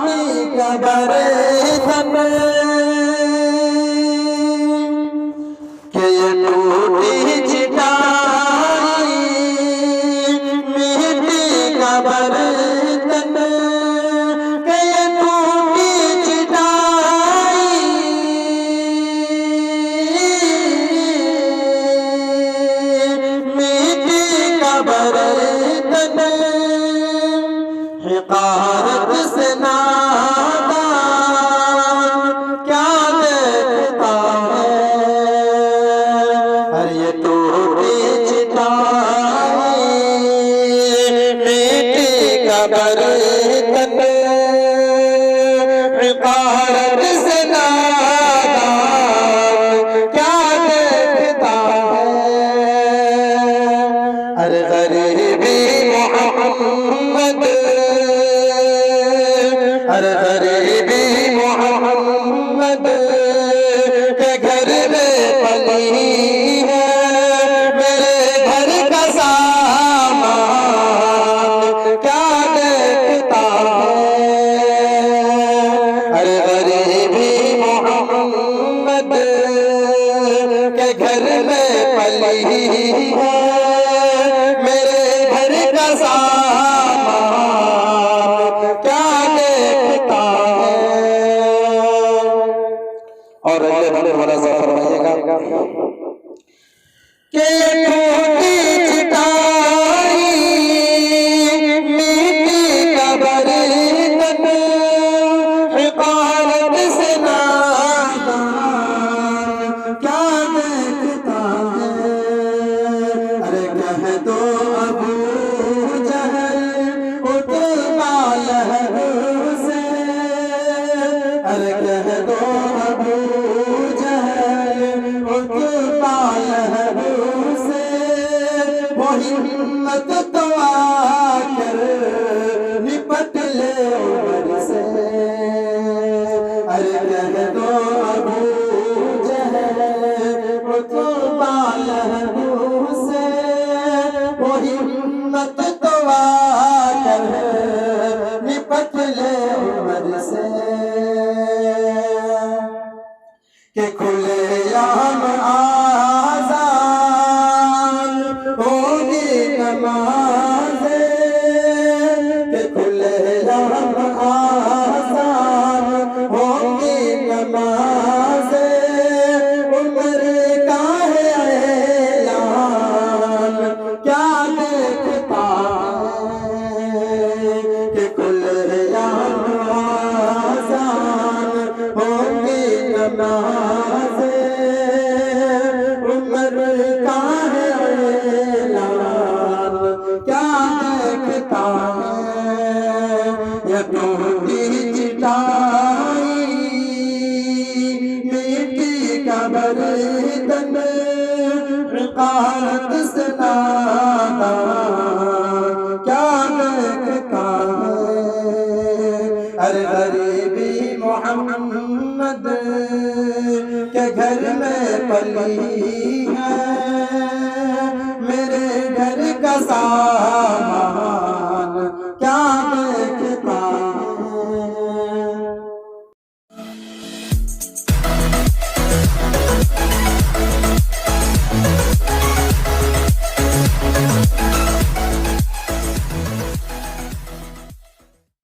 की कबर तन के ये टूटी चिटाई मिट्टी कबर तन के ये टूटी चिटाई मिट्टी कबर तन हिकारत से नादा क्या देखता है। अरे ये टूटी चिटाई मिट्टी कबर तन हिकारत से नादा क्या देखता है। अरे गरीबी मोहम्मद अरे गरीबी मोहम्मद के घर में पली है मेरे घर का सामान क्या देखता है। अरे गरीबी मोहम्मद के घर में पली है मेरे घर का सामान क्या देखता है। और अगले भले भला सा फरमाइएगा कि ये टूटी चिटाई मिट्टी कबर तन हिकारत से नादा क्या देखता है। अरे कह दो अबू जहल उतबा लहरों से अरे कह दो अबू जहल उतबा लहरों से वो हिम्मत तो आकर निपट ले उमर से। अरे कह दो अबू जहल उतबा लहरों से वो हिम्मत तो आकर निपट ले उमर से। के खुले आम आज़ान होगी नमाज़े के खुले आम आज़ान होगी नमाज़े उम्र का है ऐलान क्या देखता है। कि खुले आम आज़ान होगी नमाज़े उम्र का है ऐलान क्या देखता है। ये टूटी चिटाई मिट्टी कबर तन हिकारत से नादा क्या देखता है। अरे गरीबी मोहम्मद के घर में पली है मेरे घर का सामान